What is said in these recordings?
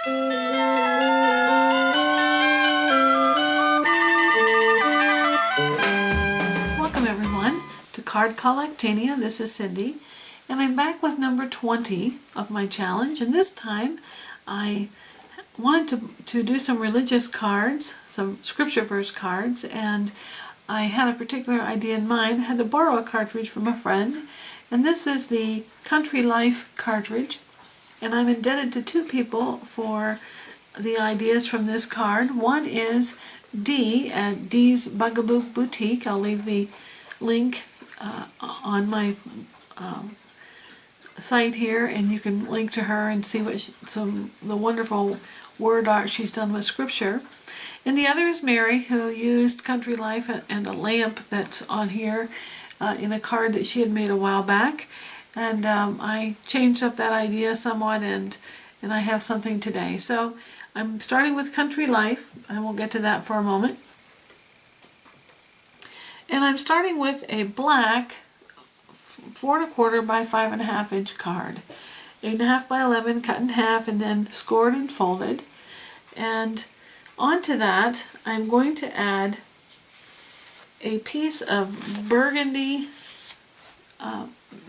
Welcome everyone to Card Collectanea. This is Cindy, and I'm back with number 20 of my challenge, and this time I wanted to do some religious cards, some scripture verse cards, and I had a particular idea in mind. I had to borrow a cartridge from a friend, and this is the Country Life cartridge, and I'm indebted to two people for the ideas from this card. One is Dee at Dee's Bugaboo Boutique. I'll leave the link on my site here, and you can link to her and see what the wonderful word art she's done with scripture. And the other is Mary, who used Country Life and a lamp that's on here in a card that she had made a while back. And I changed up that idea somewhat, and I have something today. So I'm starting with Country Life, and we'll get to that for a moment. And I'm starting with a black 4 1/4 by 5 1/2 inch card. 8 1/2 by 11 cut in half and then scored and folded. And onto that I'm going to add a piece of burgundy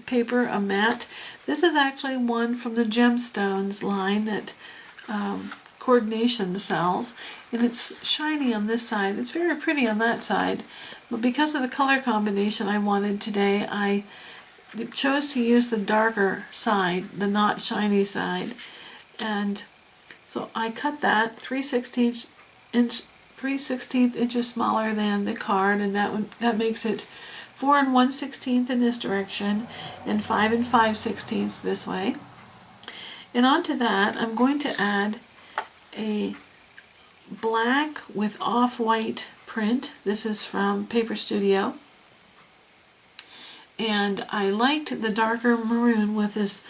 paper, a matte. This is actually one from the Gemstones line that Coordination sells, and it's shiny on this side. It's very pretty on that side, but because of the color combination I wanted today, I chose to use the darker side, the not shiny side. And so I cut that 3/16 inches smaller than the card, and that makes it 4 1/16 in this direction and 5 5/16 this way. And onto that I'm going to add a black with off-white print. This is from Paper Studio, and I liked the darker maroon with this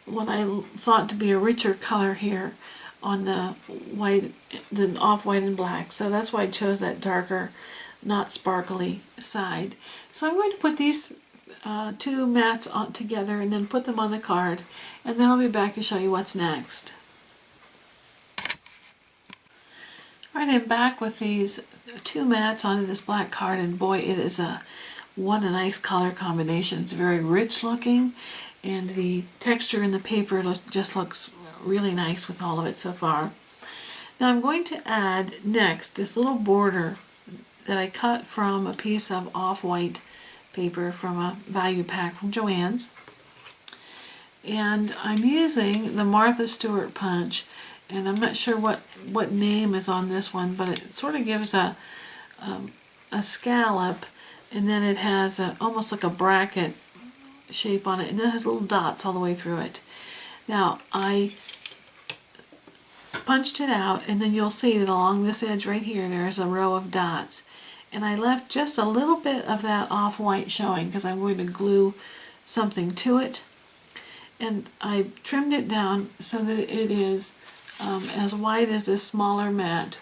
what I thought to be a richer color here on the white, the off-white and black. So that's why I chose that darker, not sparkly side. So I'm going to put these two mats on together and then put them on the card, and then I'll be back to show you what's next. Alright, I'm back with these two mats onto this black card, and boy, it is a nice color combination. It's very rich looking, and the texture in the paper just looks really nice with all of it so far. Now I'm going to add next this little border that I cut from a piece of off-white paper from a value pack from Joann's, and I'm using the Martha Stewart punch, and I'm not sure what name is on this one, but it sort of gives a scallop, and then it has almost like a bracket shape on it, and then it has little dots all the way through it. Now I punched it out, and then you'll see that along this edge right here there's a row of dots, and I left just a little bit of that off-white showing because I'm going to glue something to it, and I trimmed it down so that it is as wide as this smaller mat,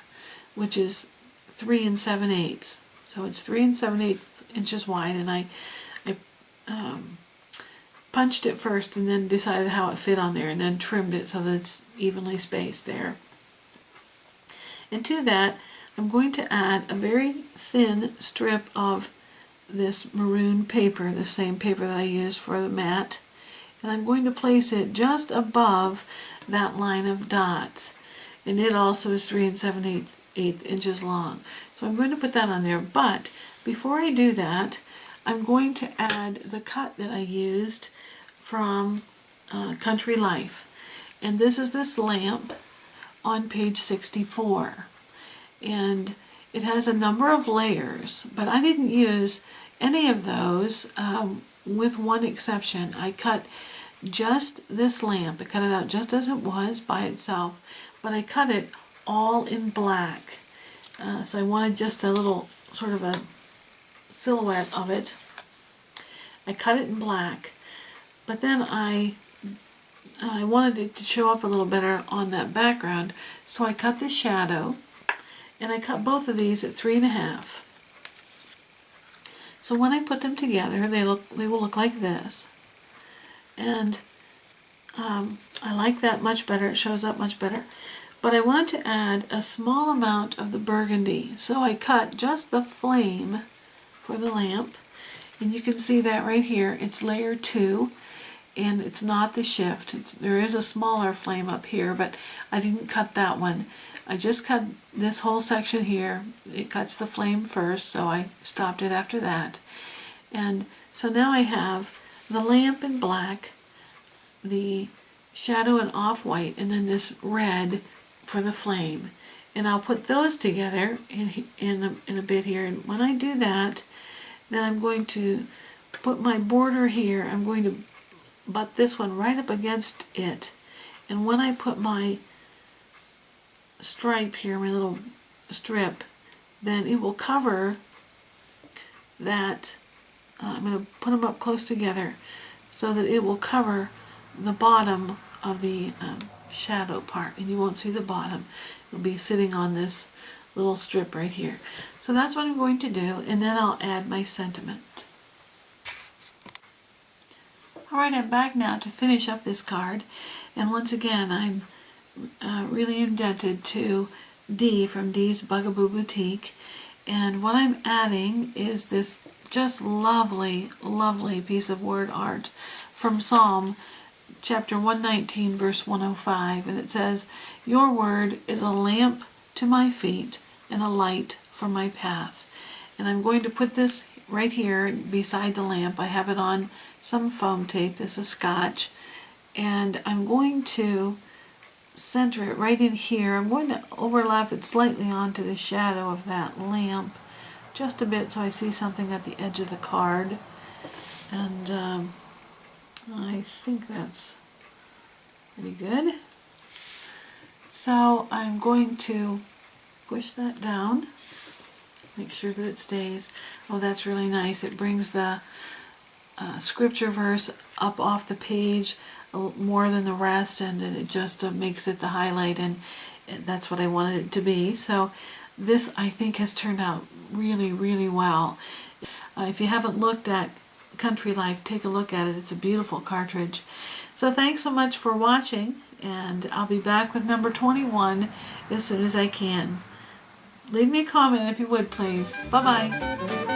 which is 3 7/8. So it's 3 7/8 inches wide, and I punched it first and then decided how it fit on there, and then trimmed it so that it's evenly spaced there. And to that I'm going to add a very thin strip of this maroon paper, the same paper that I used for the mat, and I'm going to place it just above that line of dots, and it also is 3 7/8 inches long. So I'm going to put that on there, but before I do that I'm going to add the cut that I used from Country Life, and this is this lamp on page 64, and it has a number of layers, but I didn't use any of those with one exception. I cut just this lamp. I cut it out just as it was by itself, but I cut it all in black. So I wanted just a little sort of a silhouette of it. I cut it in black, but then I wanted it to show up a little better on that background, so I cut the shadow, and I cut both of these at 3 1/2. So when I put them together, they will look like this. And I like that much better. It shows up much better. But I wanted to add a small amount of the burgundy. So I cut just the flame for the lamp. And you can see that right here. It's layer 2. And it's not the shift. There is a smaller flame up here, but I didn't cut that one. I just cut this whole section here. It cuts the flame first, so I stopped it after that. And so now I have the lamp in black, the shadow in off-white, and then this red for the flame. And I'll put those together in a bit here. And when I do that, then I'm going to put my border here. I'm going to butt this one right up against it. And when I put my stripe here, my little strip, then it will cover that. I'm going to put them up close together so that it will cover the bottom of the shadow part, and you won't see the bottom. It'll be sitting on this little strip right here. So that's what I'm going to do, and then I'll add my sentiment. Alright, I'm back now to finish up this card, and once again I'm really indebted to Dee from Dee's Bugaboo Boutique, and what I'm adding is this just lovely, lovely piece of word art from Psalm chapter 119 verse 105, and it says, "Your word is a lamp to my feet and a light for my path." And I'm going to put this right here beside the lamp. I have it on some foam tape. This is Scotch, and I'm going to center it right in here. I'm going to overlap it slightly onto the shadow of that lamp just a bit so I see something at the edge of the card, and I think that's pretty good. So I'm going to push that down, make sure that it stays. Oh, that's really nice. It brings the scripture verse up off the page more than the rest, and it just makes it the highlight, and that's what I wanted it to be. So this, I think, has turned out really, really well. If you haven't looked at Country Life, take a look at it. It's a beautiful cartridge. So thanks so much for watching, and I'll be back with number 21 as soon as I can. Leave me a comment if you would, please. Bye-bye.